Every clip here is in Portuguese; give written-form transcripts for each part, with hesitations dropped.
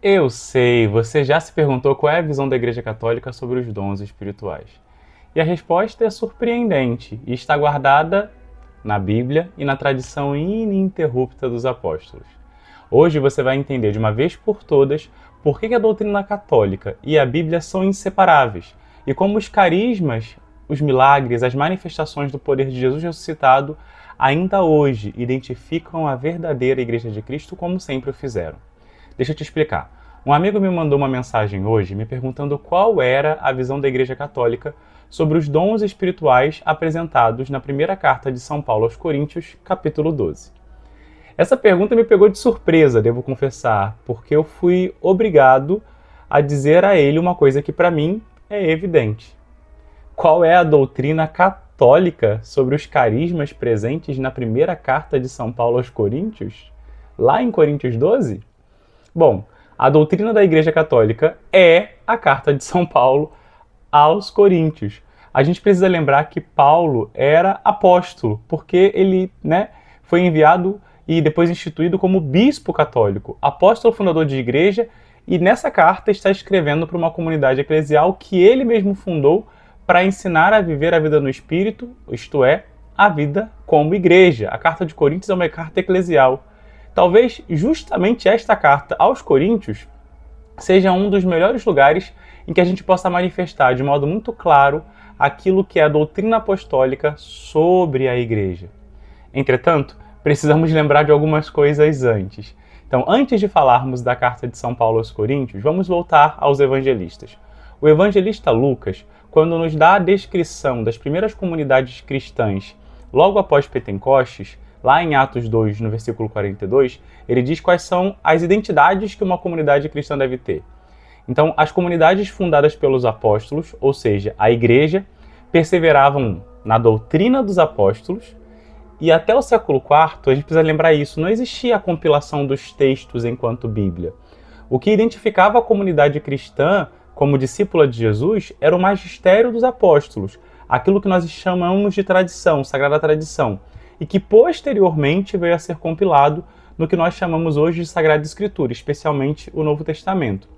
Eu sei, você já se perguntou qual é a visão da Igreja Católica sobre os dons espirituais. E a resposta é surpreendente e está guardada na Bíblia e na tradição ininterrupta dos apóstolos. Hoje você vai entender de uma vez por todas por que a doutrina católica e a Bíblia são inseparáveis e como os carismas, os milagres, as manifestações do poder de Jesus ressuscitado ainda hoje identificam a verdadeira Igreja de Cristo como sempre o fizeram. Deixa eu te explicar. Um amigo me mandou uma mensagem hoje me perguntando qual era a visão da Igreja Católica sobre os dons espirituais apresentados na primeira carta de São Paulo aos Coríntios, capítulo 12. Essa pergunta me pegou de surpresa, devo confessar, porque eu fui obrigado a dizer a ele uma coisa que para mim é evidente. Qual é a doutrina católica sobre os carismas presentes na primeira carta de São Paulo aos Coríntios? Lá em Coríntios 12? Bom, a doutrina da Igreja Católica é a carta de São Paulo aos Coríntios. A gente precisa lembrar que Paulo era apóstolo, porque ele foi enviado e depois instituído como bispo católico, apóstolo fundador de igreja, e nessa carta está escrevendo para uma comunidade eclesial que ele mesmo fundou para ensinar a viver a vida no Espírito, isto é, a vida como igreja. A carta de Coríntios é uma carta eclesial. Talvez justamente esta carta aos Coríntios seja um dos melhores lugares em que a gente possa manifestar de modo muito claro aquilo que é a doutrina apostólica sobre a igreja. Entretanto, precisamos lembrar de algumas coisas antes. Então, antes de falarmos da carta de São Paulo aos Coríntios, vamos voltar aos evangelistas. O evangelista Lucas, quando nos dá a descrição das primeiras comunidades cristãs logo após Pentecostes, lá em Atos 2, no versículo 42, ele diz quais são as identidades que uma comunidade cristã deve ter. Então, as comunidades fundadas pelos apóstolos, ou seja, a igreja, perseveravam na doutrina dos apóstolos, e até o século IV, a gente precisa lembrar isso, não existia a compilação dos textos enquanto Bíblia. O que identificava a comunidade cristã como discípula de Jesus era o magistério dos apóstolos, aquilo que nós chamamos de tradição, sagrada tradição, e que posteriormente veio a ser compilado no que nós chamamos hoje de Sagrada Escritura, especialmente o Novo Testamento.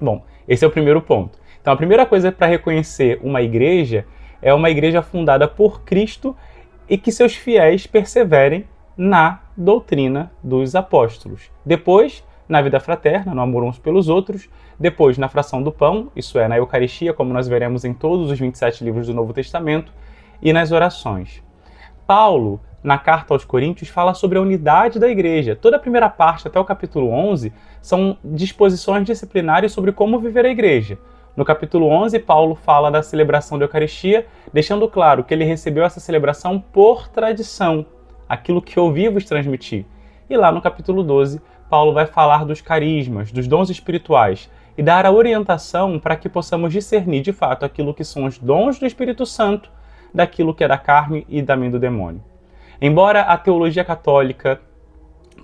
Bom, esse é o primeiro ponto. Então a primeira coisa para reconhecer uma igreja é uma igreja fundada por Cristo e que seus fiéis perseverem na doutrina dos apóstolos. Depois, na vida fraterna, no amor uns pelos outros. Depois, na fração do pão, isso é, na Eucaristia, como nós veremos em todos os 27 livros do Novo Testamento, e nas orações. Paulo, na carta aos Coríntios, fala sobre a unidade da igreja. Toda a primeira parte, até o capítulo 11, são disposições disciplinares sobre como viver a igreja. No capítulo 11, Paulo fala da celebração da Eucaristia, deixando claro que ele recebeu essa celebração por tradição, aquilo que ouvi vos transmitir. E lá no capítulo 12, Paulo vai falar dos carismas, dos dons espirituais, e dar a orientação para que possamos discernir de fato aquilo que são os dons do Espírito Santo daquilo que é da carne e também do demônio. Embora a teologia católica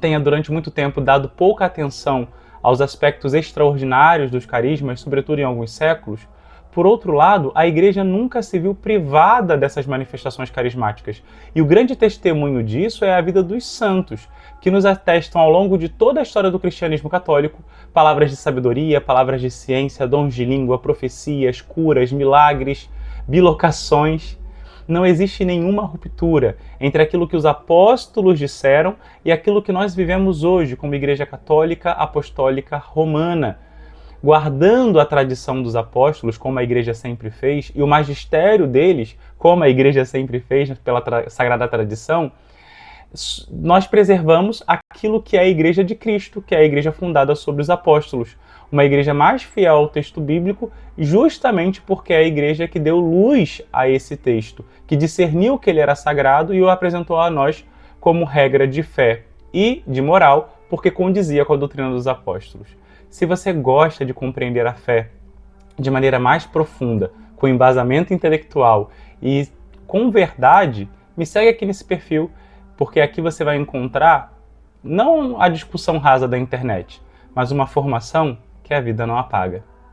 tenha durante muito tempo dado pouca atenção aos aspectos extraordinários dos carismas, sobretudo em alguns séculos, por outro lado, a Igreja nunca se viu privada dessas manifestações carismáticas. E o grande testemunho disso é a vida dos santos, que nos atestam ao longo de toda a história do cristianismo católico palavras de sabedoria, palavras de ciência, dons de língua, profecias, curas, milagres, bilocações. Não existe nenhuma ruptura entre aquilo que os apóstolos disseram e aquilo que nós vivemos hoje como Igreja Católica Apostólica Romana, guardando a tradição dos apóstolos, como a Igreja sempre fez, e o magistério deles, como a Igreja sempre fez pela Sagrada Tradição. Nós preservamos aquilo que é a Igreja de Cristo, que é a Igreja fundada sobre os apóstolos, uma igreja mais fiel ao texto bíblico, justamente porque é a igreja que deu luz a esse texto, que discerniu que ele era sagrado e o apresentou a nós como regra de fé e de moral, porque condizia com a doutrina dos apóstolos. Se você gosta de compreender a fé de maneira mais profunda, com embasamento intelectual e com verdade, me segue aqui nesse perfil, porque aqui você vai encontrar não a discussão rasa da internet, mas uma formação que a vida não apaga.